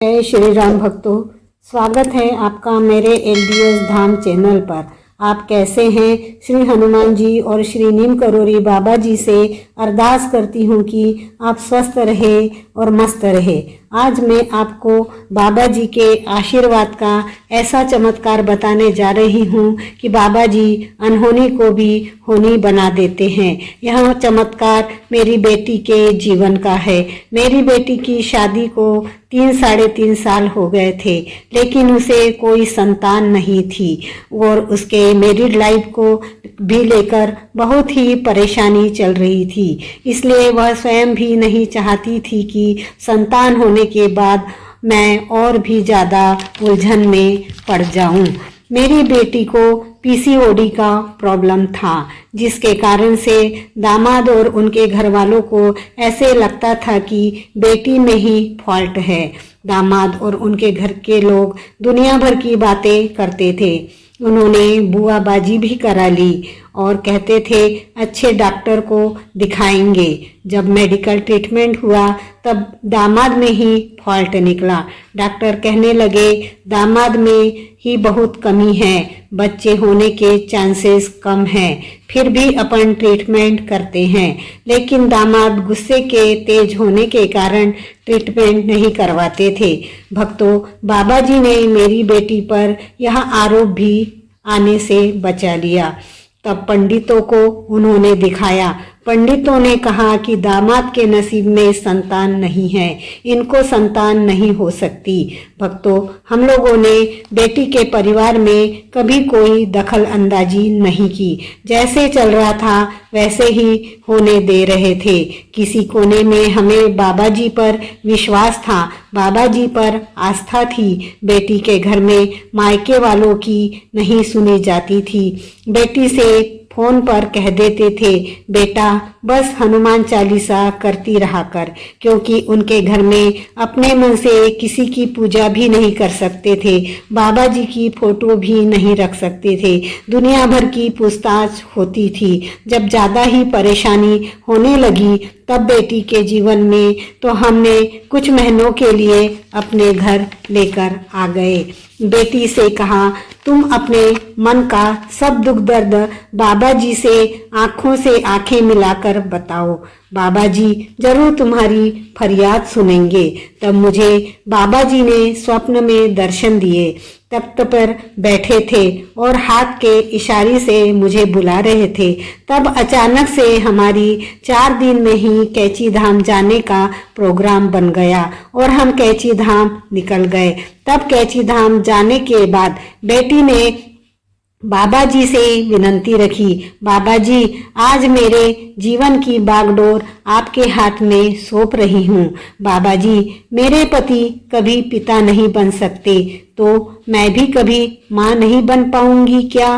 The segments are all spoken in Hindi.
जय श्री राम भक्तों, स्वागत है आपका मेरे LDS धाम चैनल पर। आप कैसे हैं? श्री हनुमान जी और श्री नीम करोरी बाबा जी से अरदास करती हूँ कि आप स्वस्थ रहे और मस्त रहे। आज मैं आपको बाबा जी के आशीर्वाद का ऐसा चमत्कार बताने जा रही हूँ कि बाबा जी अनहोनी को भी होनी बना देते हैं। यह चमत्कार मेरी बेटी के जीवन का है। मेरी बेटी की शादी को 3-3.5 साल हो गए थे, लेकिन उसे कोई संतान नहीं थी और उसके मैरिड लाइफ को भी लेकर बहुत ही परेशानी चल रही थी। इसलिए वह स्वयं भी नहीं चाहती थी कि संतान होने के बाद मैं और भी ज़्यादा उलझन में पड़ जाऊं। मेरी बेटी को PCOD का प्रॉब्लम था, जिसके कारण से दामाद और उनके घर वालों को ऐसे लगता था कि बेटी में ही फॉल्ट है। दामाद और उनके घर के लोग दुनिया भर की बातें करते थे। उन्होंने बुआबाजी भी करा ली और कहते थे अच्छे डॉक्टर को दिखाएंगे। जब मेडिकल ट्रीटमेंट हुआ तब दामाद में ही फॉल्ट निकला। डॉक्टर कहने लगे दामाद में ही बहुत कमी है, बच्चे होने के चांसेस कम हैं। फिर भी अपन ट्रीटमेंट करते हैं, लेकिन दामाद गुस्से के तेज होने के कारण ट्रीटमेंट नहीं करवाते थे। भक्तों, बाबा जी ने मेरी बेटी पर यह आरोप भी आने से बचा लिया। तब पंडितों को उन्होंने दिखाया। पंडितों ने कहा कि दामाद के नसीब में संतान नहीं है, इनको संतान नहीं हो सकती। भक्तों, हम लोगों ने बेटी के परिवार में कभी कोई दखल अंदाजी नहीं की। जैसे चल रहा था वैसे ही होने दे रहे थे। किसी कोने में हमें बाबा जी पर विश्वास था, बाबा जी पर आस्था थी। बेटी के घर में मायके वालों की नहीं सुनी जाती थी। बेटी से फोन पर कह देते थे बेटा बस हनुमान चालीसा करती रहा कर, क्योंकि उनके घर में अपने मन से किसी की पूजा भी नहीं कर सकते थे, बाबा जी की फोटो भी नहीं रख सकते थे। दुनिया भर की पूछताछ होती थी। जब ज़्यादा ही परेशानी होने लगी तब बेटी के जीवन में तो हमने कुछ महीनों के लिए अपने घर लेकर आ गए। बेटी से कहा तुम अपने मन का सब दुख दर्द बाबा जी से आंखों से आंखें मिलाकर बताओ, बाबा जी जरूर तुम्हारी फरियाद सुनेंगे। तब मुझे बाबा जी ने स्वप्न में दर्शन दिए। तख्त पर बैठे थे और हाथ के इशारे से मुझे बुला रहे थे। तब अचानक से हमारी 4 दिन में ही कैची धाम जाने का प्रोग्राम बन गया और हम कैची धाम निकल गए। तब कैची धाम जाने के बाद बेटी ने बाबा जी से विनती रखी, बाबा जी आज मेरे जीवन की बागडोर आपके हाथ में सौंप रही हूँ। बाबा जी मेरे पति कभी पिता नहीं बन सकते तो मैं भी कभी माँ नहीं बन पाऊंगी क्या?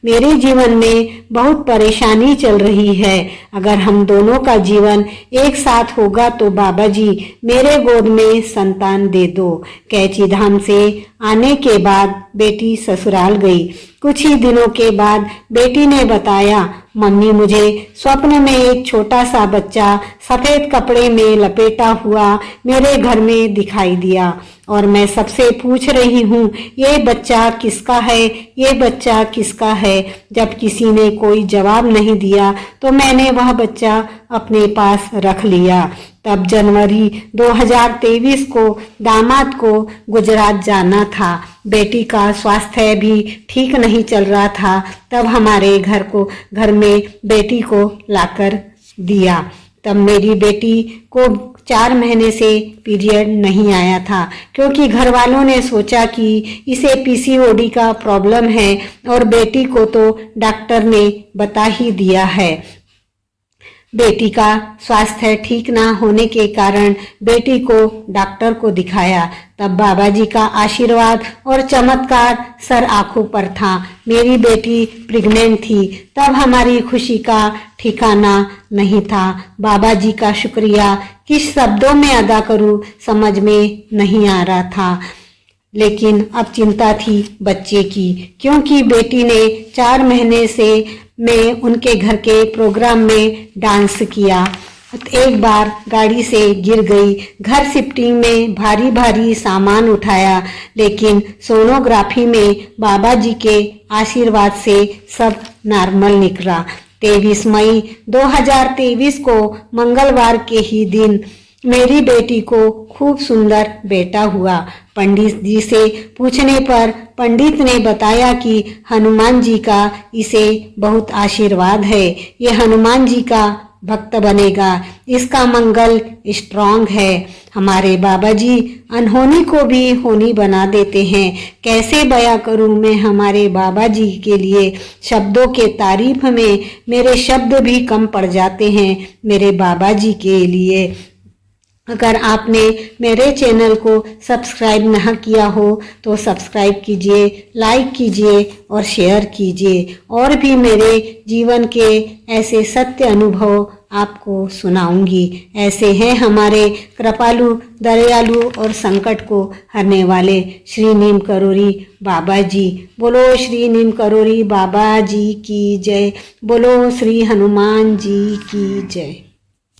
मेरे जीवन में बहुत परेशानी चल रही है। अगर हम दोनों का जीवन एक साथ होगा तो बाबा जी मेरे गोद में संतान दे दो। कैची धाम से आने के बाद बेटी ससुराल गई। कुछ ही दिनों के बाद बेटी ने बताया मम्मी मुझे स्वप्न में एक छोटा सा बच्चा सफेद कपड़े में लपेटा हुआ मेरे घर में दिखाई दिया और मैं सबसे पूछ रही हूँ ये बच्चा किसका है, ये बच्चा किसका है। जब किसी ने कोई जवाब नहीं दिया तो मैंने वह बच्चा अपने पास रख लिया। तब जनवरी 2023 को दामाद को गुजरात जाना था। बेटी का स्वास्थ्य भी ठीक नहीं चल रहा था। तब हमारे घर में बेटी को लाकर दिया। तब मेरी बेटी को 4 महीने से पीरियड नहीं आया था, क्योंकि घर वालों ने सोचा कि इसे PCOD का प्रॉब्लम है और बेटी को तो डॉक्टर ने बता ही दिया है। बेटी का स्वास्थ्य ठीक ना होने के कारण बेटी को डॉक्टर को दिखाया। तब बाबा जी का आशीर्वाद और चमत्कार सर आंखों पर था। मेरी बेटी प्रेग्नेंट थी। तब हमारी खुशी का ठिकाना नहीं था। बाबा जी का शुक्रिया किस शब्दों में अदा करूं समझ में नहीं आ रहा था, लेकिन अब चिंता थी बच्चे की, क्योंकि बेटी ने 4 महीने से मैं उनके घर के प्रोग्राम में डांस किया एक बार गाड़ी से गिर गई। घर शिफ्टिंग में भारी भारी सामान उठाया, लेकिन सोनोग्राफी में बाबा जी के आशीर्वाद से सब नॉर्मल निकला। 23 मई 2023 को मंगलवार के ही दिन मेरी बेटी को खूब सुंदर बेटा हुआ। पंडित जी से पूछने पर पंडित ने बताया कि हनुमान जी का इसे बहुत आशीर्वाद है, ये हनुमान जी का भक्त बनेगा, इसका मंगल स्ट्रांग है। हमारे बाबा जी अनहोनी को भी होनी बना देते हैं। कैसे बयां करूं मैं हमारे बाबा जी के लिए, शब्दों के तारीफ में मेरे शब्द भी कम पड़ जाते हैं मेरे बाबा जी के लिए। अगर आपने मेरे चैनल को सब्सक्राइब नहीं किया हो तो सब्सक्राइब कीजिए, लाइक कीजिए और शेयर कीजिए। और भी मेरे जीवन के ऐसे सत्य अनुभव आपको सुनाऊंगी। ऐसे हैं हमारे कृपालु, दयालु और संकट को हरने वाले श्री नीम करोरी बाबा जी। बोलो श्री नीम करोरी बाबा जी की जय। बोलो श्री हनुमान जी की जय।